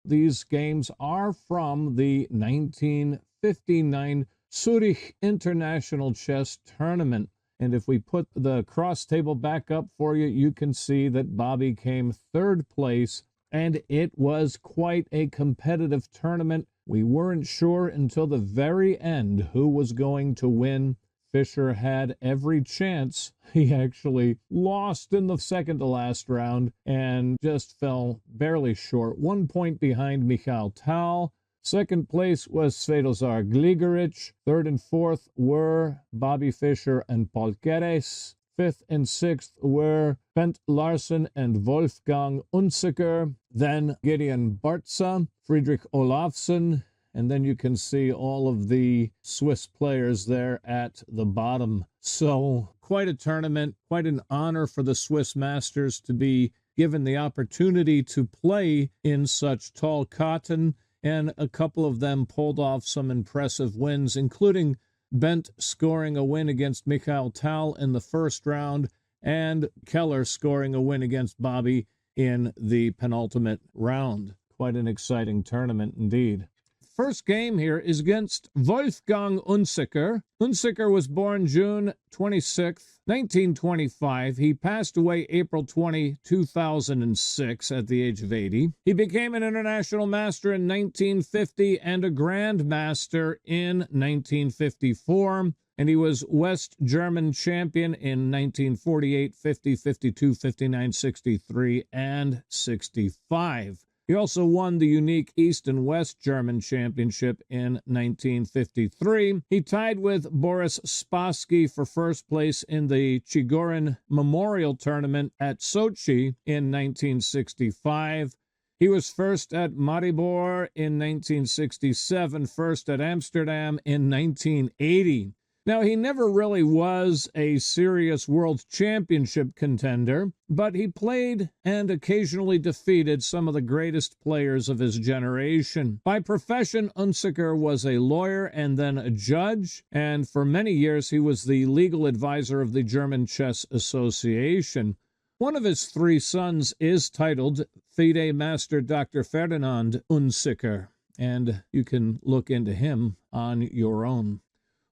These games are from the 1959 Zürich International Chess Tournament. And if we put the cross table back up for you, you can see that Bobby came third place, and it was quite a competitive tournament. We weren't sure until the very end who was going to win. Fischer had every chance. He actually lost in the second to last round and just fell barely short. 1 point behind Michael Tal. Second place was Svetozar Gligerich. Third and fourth were Bobby Fischer and Paul Keres. Fifth and sixth were Bent Larsen and Wolfgang Unzicker. Then Gideon Bartza, Friedrich Olafsson, and then you can see all of the Swiss players there at the bottom. So quite a tournament, quite an honor for the Swiss Masters to be given the opportunity to play in such tall cotton, and a couple of them pulled off some impressive wins, including Bent scoring a win against Michael Tal in the first round, and Keller scoring a win against Bobby in the penultimate round. Quite an exciting tournament indeed. First game here is against Wolfgang Unzicker. Unzicker was born June 26, 1925. He passed away April 20, 2006 at the age of 80. He became an international master in 1950 and a grand master in 1954. And he was West German champion in 1948, 50, 52, 59, 63, and 65. He also won the unique East and West German Championship in 1953. He tied with Boris Spassky for first place in the Chigorin Memorial Tournament at Sochi in 1965. He was first at Maribor in 1967, first at Amsterdam in 1980. Now, he never really was a serious world championship contender, but he played and occasionally defeated some of the greatest players of his generation. By profession, Unzicker was a lawyer and then a judge, and for many years he was the legal advisor of the German Chess Association. One of his three sons is titled FIDE Master Dr. Ferdinand Unzicker, and you can look into him on your own.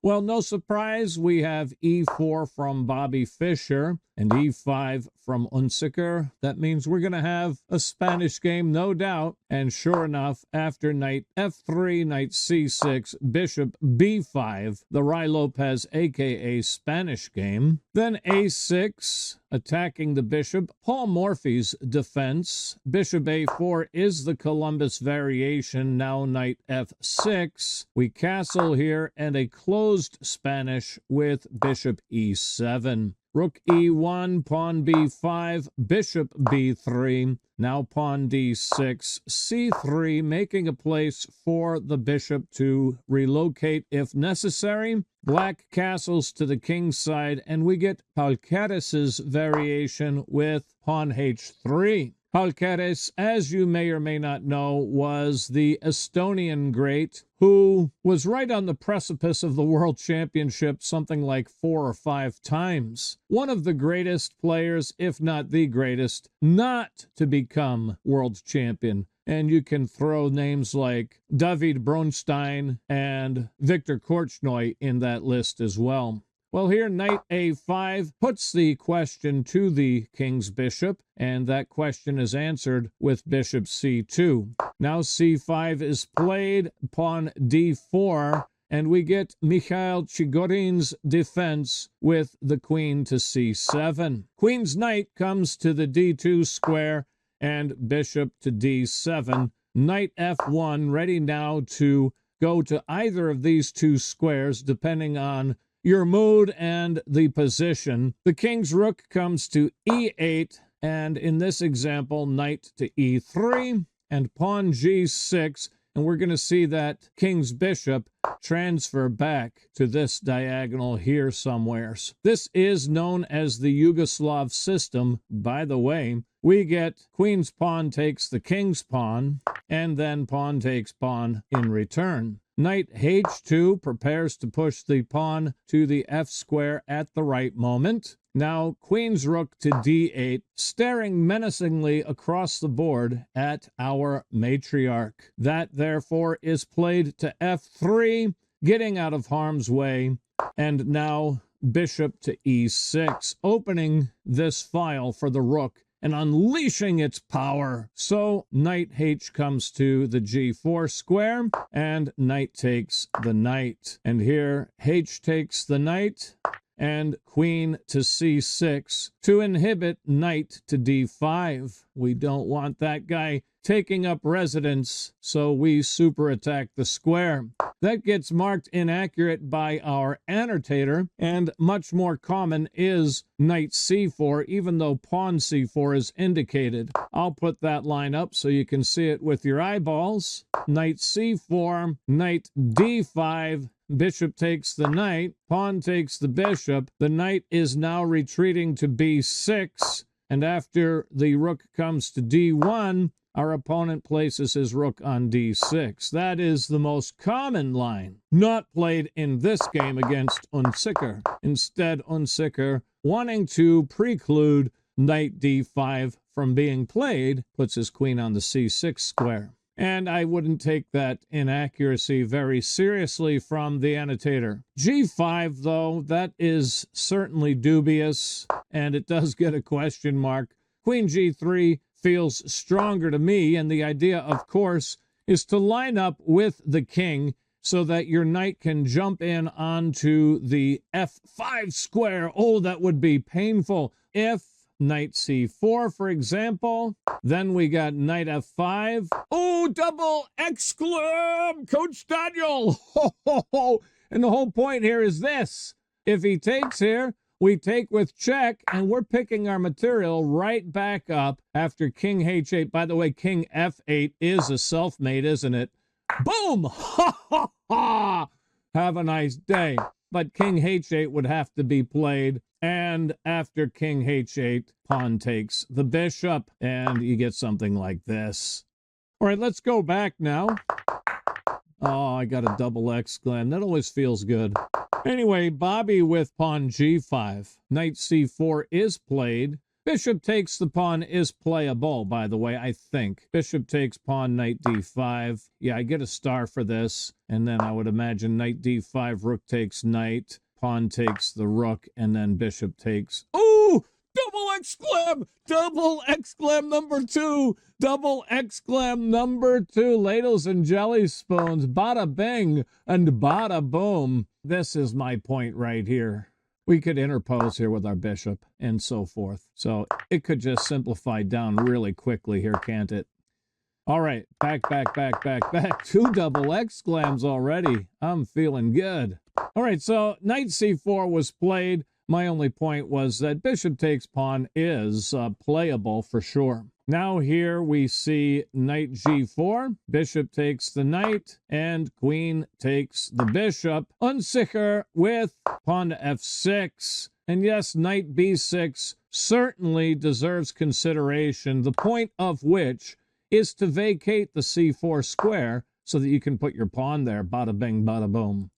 Well, no surprise, we have e4 from Bobby Fischer and e5 from Unzicker. That means we're going to have a Spanish game, no doubt. And sure enough, after knight f3, knight c6, bishop b5, the Rai Lopez, a.k.a. Spanish game. Then a6, attacking the bishop. Paul Morphy's defense. Bishop a4 is the Columbus variation. Now knight f6. We castle here, and a closed Spanish with bishop e7. Rook e1, pawn b5, bishop b3, now pawn d6, c3, making a place for the bishop to relocate if necessary. Black castles to the king's side, and we get Paul Keres's variation with pawn h3. Paul Keres, as you may or may not know, was the Estonian great who was right on the precipice of the World Championship something like 4 or 5 times. One of the greatest players, if not the greatest, not to become world champion. And you can throw names like David Bronstein and Viktor Korchnoi in that list as well. Well, here, knight a5 puts the question to the king's bishop, and that question is answered with bishop c2. Now c5 is played, pawn d4, and we get Mikhail Chigorin's defense with the queen to c7. Queen's knight comes to the d2 square, and bishop to d7. Knight f1, ready now to go to either of these two squares, depending on your mood and the position. The king's rook comes to e8, and in this example, knight to e3, and pawn g6, and we're going to see that king's bishop transfer back to this diagonal here somewheres. This is known as the Yugoslav system, by the way. We get queen's pawn takes the king's pawn, and then pawn takes pawn in return. Knight h2 prepares to push the pawn to the f square at the right moment. Now queen's rook to d8, staring menacingly across the board at our matriarch. That, therefore, is played to f3, getting out of harm's way, and now bishop to e6, opening this file for the rook and unleashing its power. So knight h comes to the g4 square, and knight takes the knight. And here h takes the knight, and queen to c6 to inhibit knight to d5. We don't want that guy taking up residence, so we super attack the square. That gets marked inaccurate by our annotator, and much more common is knight c4, even though pawn c4 is indicated. I'll put that line up so you can see it with your eyeballs. Knight c4, knight d5, bishop takes the knight, pawn takes the bishop. The knight is now retreating to b6, and after the rook comes to d1, our opponent places his rook on d6. That is the most common line, not played in this game against Unzicker. Instead, Unzicker, wanting to preclude knight d5 from being played, puts his queen on the c6 square. And I wouldn't take that inaccuracy very seriously from the annotator. g5, though, that is certainly dubious, and it does get a question mark. Queen g3 feels stronger to me, and the idea, of course, is to line up with the king so that your knight can jump in onto the f5 square. Oh, that would be painful. If knight c4, for example, then we got knight f5. Oh, double exclam, Coach Daniel. Ho, ho, ho. And the whole point here is this. If he takes here, we take with check, and we're picking our material right back up after king h8. By the way, king f8 is a self-mate, isn't it? Boom! Ha, ha, ha! Have a nice day. But king h8 would have to be played, and after king h8, pawn takes the bishop, and you get something like this. All right, let's go back now. Oh, I got a double exclam. That always feels good. Anyway, Bobby with pawn g5. Knight c4 is played. Bishop takes the pawn is playable, by the way, I think. Bishop takes pawn, knight d5. Yeah, I get a star for this. And then I would imagine knight d5, rook takes knight, pawn takes the rook, and then bishop takes... Ooh! Double exclam number two, double exclam number two, ladles and jelly spoons, bada bing and bada boom. This is my point right here. We could interpose here with our bishop and so forth. So it could just simplify down really quickly here, can't it? All right, back. Two double exclams already. I'm feeling good. All right, so knight c4 was played. My only point was that bishop takes pawn is playable for sure. Now here we see knight g4, bishop takes the knight, and queen takes the bishop. Unzicker with pawn to f6. And yes, knight b6 certainly deserves consideration, the point of which is to vacate the c4 square so that you can put your pawn there. Bada bing, bada boom.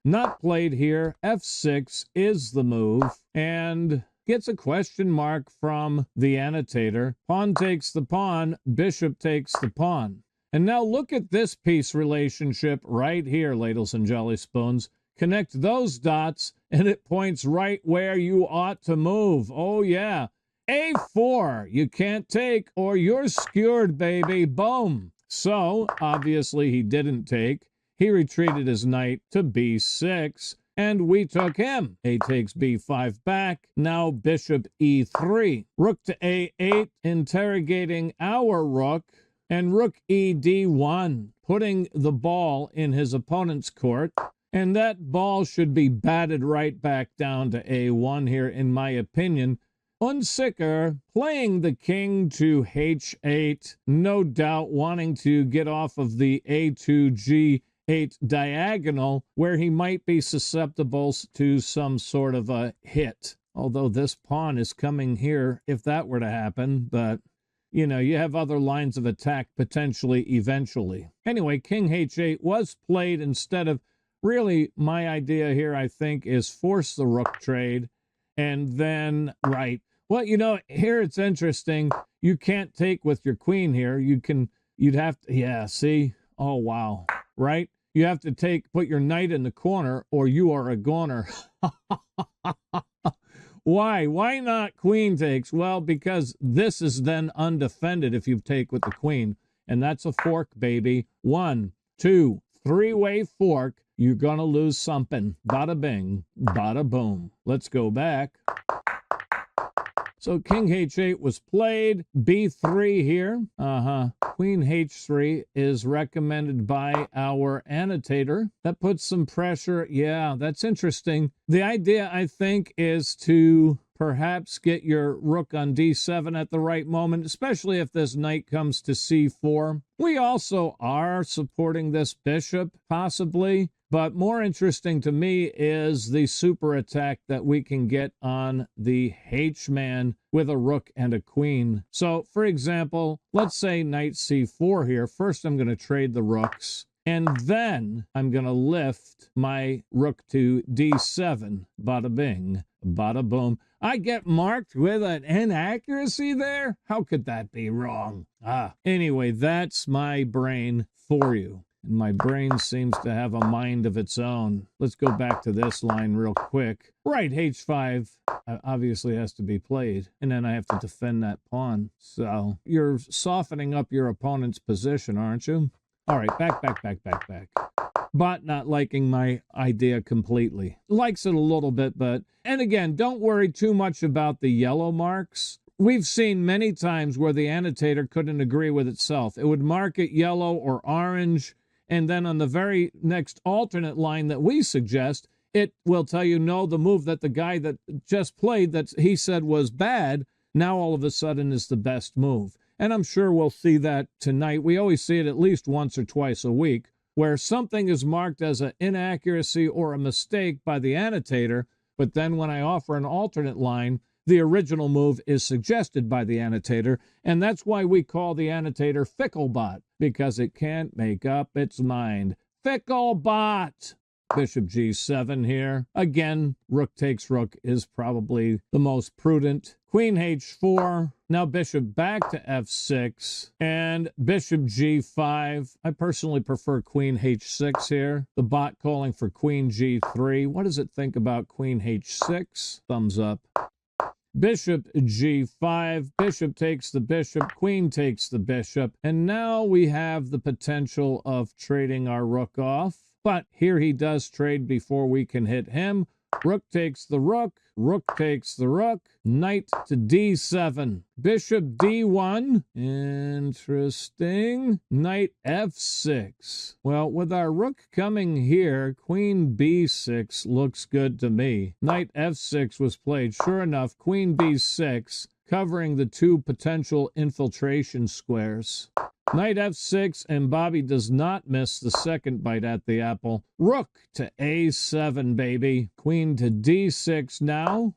Not played here. f6 is the move, and gets a question mark from the annotator. Pawn takes the pawn, bishop takes the pawn. And now look at this piece relationship right here, ladles and jelly spoons. Connect those dots, and it points right where you ought to move. Oh, yeah. a4, you can't take, or you're skewered, baby. Boom. So, obviously, he didn't take. He retreated his knight to b6, and we took him. A takes b5 back. Now bishop e3. Rook to a8, interrogating our rook, and rook e d1, putting the ball in his opponent's court. And that ball should be batted right back down to a1 here, in my opinion. Unzicker playing the king to h8, no doubt wanting to get off of the a2 g8 diagonal, where he might be susceptible to some sort of a hit. Although this pawn is coming here if that were to happen, but, you know, you have other lines of attack potentially eventually. Anyway, king h8 was played instead of... Really, my idea here, I think, is force the rook trade And then, right. Well, you know, here it's interesting. You can't take with your queen here. You'd have to, yeah, see? Oh, wow. Right? You have to put your knight in the corner or you are a goner. Why? Why not queen takes? Well, because this is then undefended if you take with the queen. And that's a fork, baby. 1, 2, 3-way fork. You're going to lose something. Bada bing, bada boom. Let's go back. So king h8 was played. b3 here. Queen h3 is recommended by our annotator. That puts some pressure. Yeah, that's interesting. The idea, I think, is to perhaps get your rook on d7 at the right moment, especially if this knight comes to c4. We also are supporting this bishop, possibly. But more interesting to me is the super attack that we can get on the H-man with a rook and a queen. So, for example, let's say knight c4 here. First, I'm going to trade the rooks. And then I'm going to lift my rook to d7. Bada bing, bada boom. I get marked with an inaccuracy there? How could that be wrong? Anyway, that's my brain for you. And my brain seems to have a mind of its own. Let's go back to this line real quick. Right, h5 obviously has to be played. And then I have to defend that pawn. So you're softening up your opponent's position, aren't you? All right, back. But not liking my idea completely. Likes it a little bit, but... And again, don't worry too much about the yellow marks. We've seen many times where the annotator couldn't agree with itself. It would mark it yellow or orange, and then on the very next alternate line that we suggest, it will tell you, no, the move that the guy that just played that he said was bad, now all of a sudden is the best move. And I'm sure we'll see that tonight. We always see it at least once or twice a week, where something is marked as an inaccuracy or a mistake by the annotator, but then when I offer an alternate line, the original move is suggested by the annotator, and that's why we call the annotator Ficklebot, because it can't make up its mind. Ficklebot! Bishop g7 here. Again, rook takes rook is probably the most prudent. Queen h4. Now bishop back to f6. And bishop g5. I personally prefer queen h6 here. The bot calling for queen g3. What does it think about queen h6? Thumbs up. Bishop g5, bishop takes the bishop, queen takes the bishop, and now we have the potential of trading our rook off. But here he does trade before we can hit him. Rook takes the rook, rook takes the rook, knight to d7, bishop d1, interesting, knight f6. Well, with our rook coming here, queen b6 looks good to me. Knight f6 was played. Sure enough, queen b6, covering the two potential infiltration squares. Knight f6, and Bobby does not miss the second bite at the apple. Rook to a7, baby. Queen to d6 now.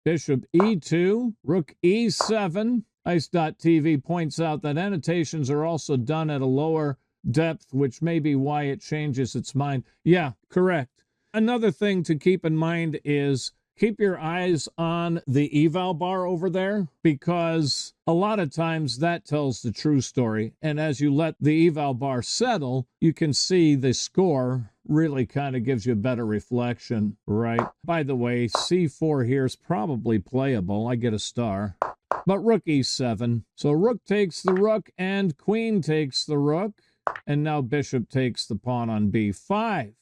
Bishop e2, rook e7. Ice.tv points out that annotations are also done at a lower depth, which may be why it changes its mind. Yeah, correct. Another thing to keep in mind is keep your eyes on the eval bar over there, because a lot of times that tells the true story. And as you let the eval bar settle, you can see the score really kind of gives you a better reflection, right? By the way, c4 here is probably playable. I get a star. But rook e7. So rook takes the rook and queen takes the rook. And now bishop takes the pawn on b5.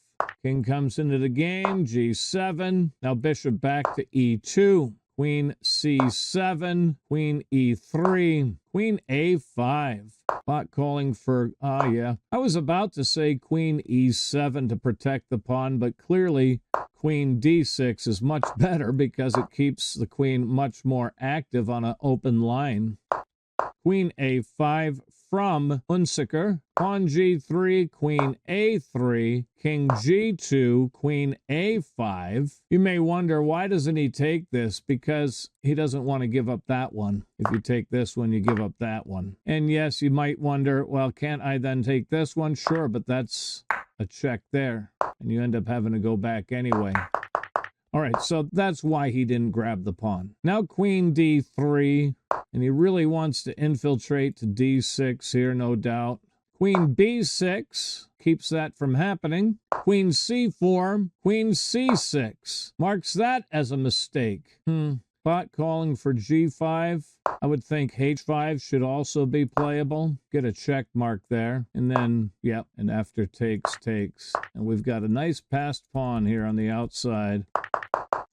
King comes into the game, g7. Now bishop back to e2. Queen c7, queen e3, queen a5. Bot calling for, yeah. I was about to say queen e7 to protect the pawn, but clearly queen d6 is much better because it keeps the queen much more active on an open line. Queen a5 from Unzicker. Pawn g3, queen a3, king g2, queen a5. You may wonder, why doesn't he take this? Because he doesn't want to give up that one. If you take this one, you give up that one. And yes, you might wonder, well, can't I then take this one? Sure, but that's a check there. And you end up having to go back anyway. All right, so that's why he didn't grab the pawn. Now queen d3, and he really wants to infiltrate to d6 here, no doubt. Queen b6 keeps that from happening. Queen c4, queen c6 marks that as a mistake. Bot calling for g5. I would think h5 should also be playable. Get a check mark there. And then, yep, and after takes. And we've got a nice passed pawn here on the outside.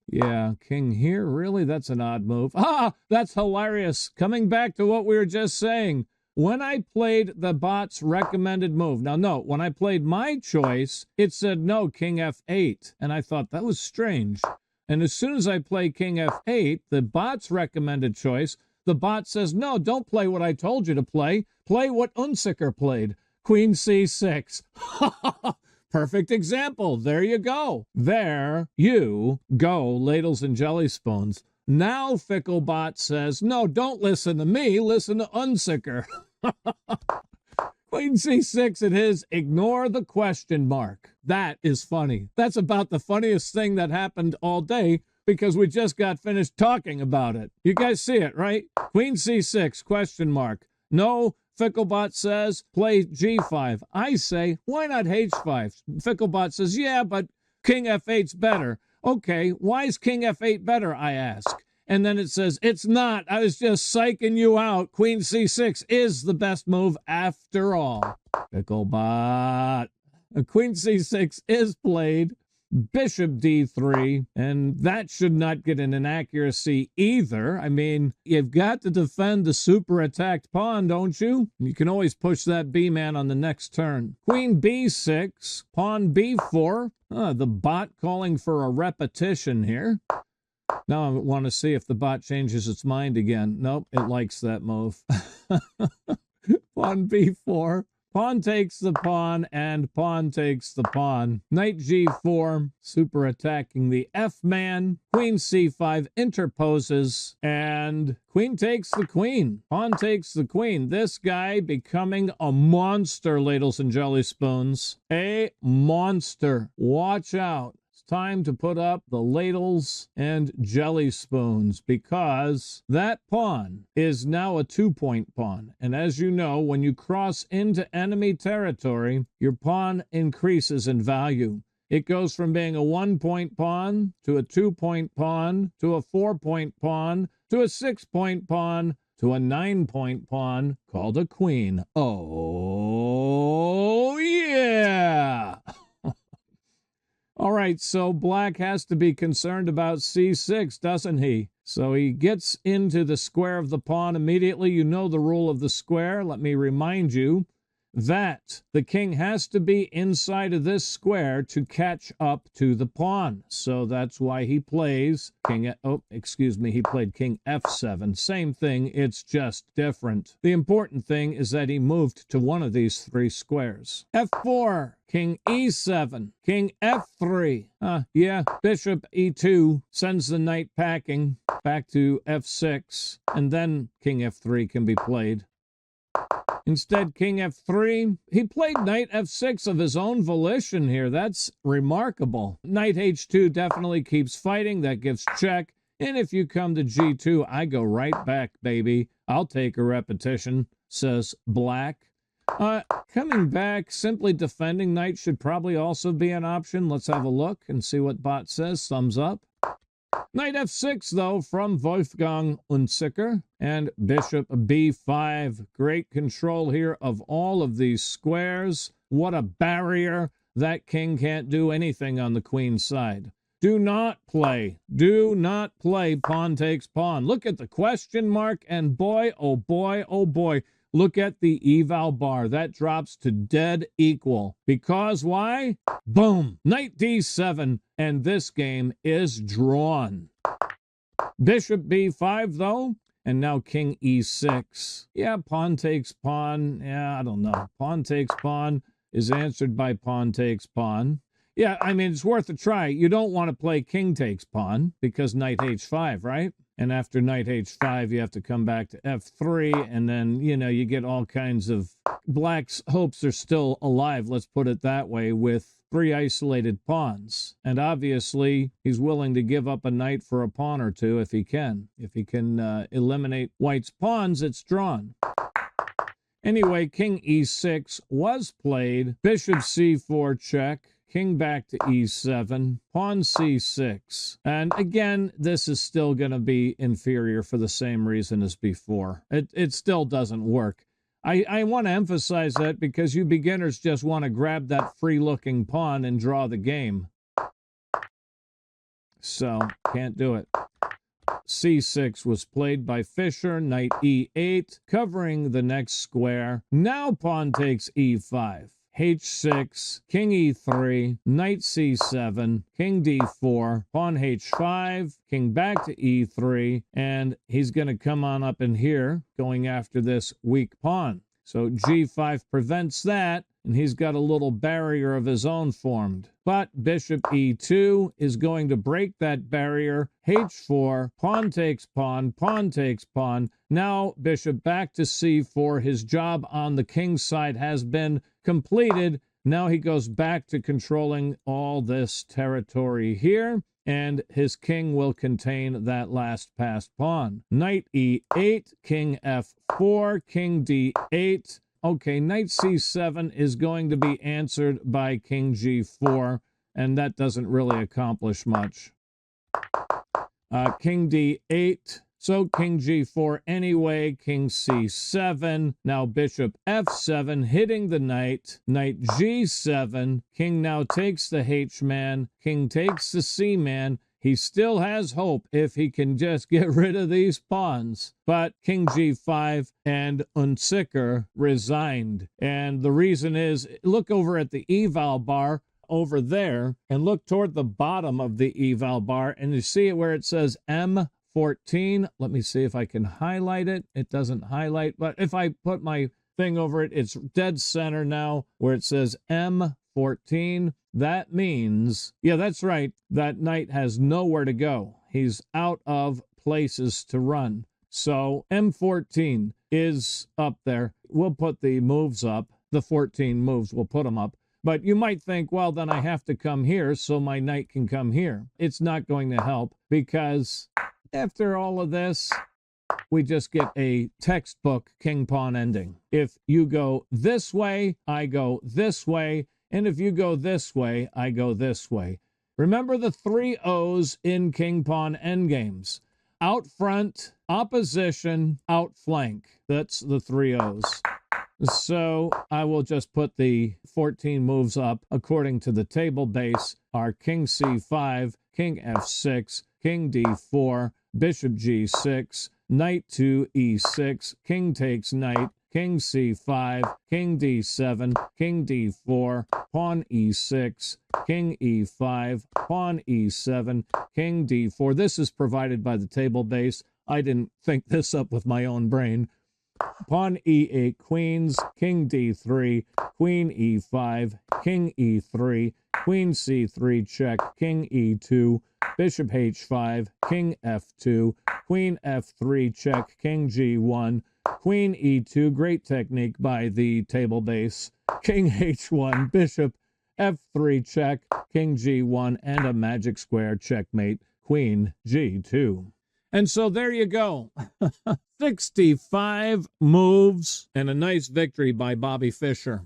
Yeah, king here? Really? That's an odd move. Ah, that's hilarious. Coming back to what we were just saying. When I played the bot's recommended move, now note, when I played my choice, it said no, king f8. And I thought that was strange. And as soon as I play king f8, the bot's recommended choice, the bot says, no, don't play what I told you to play. Play what Unzicker played. Queen c6. Perfect example. There you go. There you go, ladles and jelly spoons. Now Ficklebot says, no, don't listen to me. Listen to Unzicker. Queen c6 it is. Ignore the question mark. That is funny. That's about the funniest thing that happened all day because we just got finished talking about it. You guys see it, right? Queen c6, question mark. No, Ficklebot says, play g5. I say, why not h5? Ficklebot says, yeah, but king f8's better. Okay, why is king f8 better, I ask? And then it says, it's not. I was just psyching you out. Queen c6 is the best move after all. Ficklebot. Queen c6 is played. Bishop d3, and that should not get an inaccuracy either. I mean, you've got to defend the super attacked pawn, don't you? You can always push that b-man on the next turn. Queen b6, pawn b4. The bot calling for a repetition here. Now I want to see if the bot changes its mind again. Nope, it likes that move. Pawn b4. Pawn takes the pawn, and pawn takes the pawn. Knight g4, super attacking the f-man. Queen c5 interposes, and queen takes the queen. Pawn takes the queen. This guy becoming a monster, ladles and jelly spoons. A monster. Watch out. Time to put up the ladles and jelly spoons because that pawn is now a 2-point pawn. And as you know, when you cross into enemy territory, your pawn increases in value. It goes from being a 1-point pawn to a 2-point pawn to a 4-point pawn to a 6-point pawn to a 9-point pawn called a queen. Oh, yeah! All right, so black has to be concerned about c6, doesn't he? So he gets into the square of the pawn immediately. You know the rule of the square. Let me remind you that the king has to be inside of this square to catch up to the pawn. So that's why he plays he played king f7. Same thing, it's just different. The important thing is that he moved to one of these three squares. f4, king e7, king f3. Yeah, bishop e2 sends the knight packing back to f6, and then king f3 can be played. Instead, king f3, he played knight f6 of his own volition here. That's remarkable. Knight h2 definitely keeps fighting. That gives check. And if you come to g2, I go right back, baby. I'll take a repetition, says black. Coming back, simply defending knight should probably also be an option. Let's have a look and see what bot says. Thumbs up. Knight f6, though, from Wolfgang Unzicker, and bishop b5. Great control here of all of these squares. What a barrier. That king can't do anything on the queen's side. Do not play pawn takes pawn. Look at the question mark, and boy, oh boy, oh boy. Look at the eval bar. That drops to dead equal. Because why? Boom! Knight d7, and this game is drawn. Bishop b5, though, and now king e6. Yeah, pawn takes pawn. Yeah, I don't know. Pawn takes pawn is answered by pawn takes pawn. Yeah, I mean, it's worth a try. You don't want to play king takes pawn because knight h5, right? And after knight h5, you have to come back to f3, and then, you get all kinds of... Black's hopes are still alive, let's put it that way, with 3 isolated pawns. And obviously, he's willing to give up a knight for a pawn or two if he can. If he can eliminate white's pawns, it's drawn. Anyway, king e6 was played. Bishop c4 check. King back to e7, pawn c6. And again, this is still going to be inferior for the same reason as before. It still doesn't work. I want to emphasize that because you beginners just want to grab that free-looking pawn and draw the game. So, can't do it. c6 was played by Fischer, knight e8, covering the next square. Now pawn takes e5. h6, king e3, knight c7, king d4, pawn h5, king back to e3, and he's going to come on up in here, going after this weak pawn. So g5 prevents that, and he's got a little barrier of his own formed. But bishop e2 is going to break that barrier. h4, pawn takes pawn, pawn takes pawn. Now bishop back to c4. His job on the king's side has been completed. Now he goes back to controlling all this territory here, and his king will contain that last passed pawn. Knight e8, king f4, king d8. Okay, knight c7 is going to be answered by king g4, and that doesn't really accomplish much. King d8, so king g4 anyway, king c7, now bishop f7, hitting the knight, knight g7, king now takes the h-man, king takes the c-man. He still has hope if he can just get rid of these pawns. But king g5 and Unzicker resigned. And the reason is, look over at the eval bar over there and look toward the bottom of the eval bar, and you see it where it says M14. Let me see if I can highlight it. It doesn't highlight, but if I put my thing over it, it's dead center now where it says M14. That means, yeah, that's right, that knight has nowhere to go. He's out of places to run. So M14 is up there. We'll put the moves up. The 14 moves, we'll put them up. But you might think, well, then I have to come here so my knight can come here. It's not going to help because after all of this, we just get a textbook king-pawn ending. If you go this way, I go this way. And if you go this way, I go this way. Remember the 3 O's in king-pawn endgames. Out front, opposition, outflank. That's the 3 O's. So I will just put the 14 moves up according to the table base. Are king c5, king f6, king d4, bishop g6, knight to e6, king takes knight, king c5, king d7, king d4, pawn e6, king e5, pawn e7, king d4. This is provided by the table base. I didn't think this up with my own brain. Pawn e8, queens, king d3, queen e5, king e3, queen c3 check, king e2, bishop h5, king f2, queen f3 check, king g1, queen e2, great technique by the table base, king h1, bishop f3 check, king g1, and a magic square checkmate, queen g2. And so there you go. 65 moves and a nice victory by Bobby Fischer.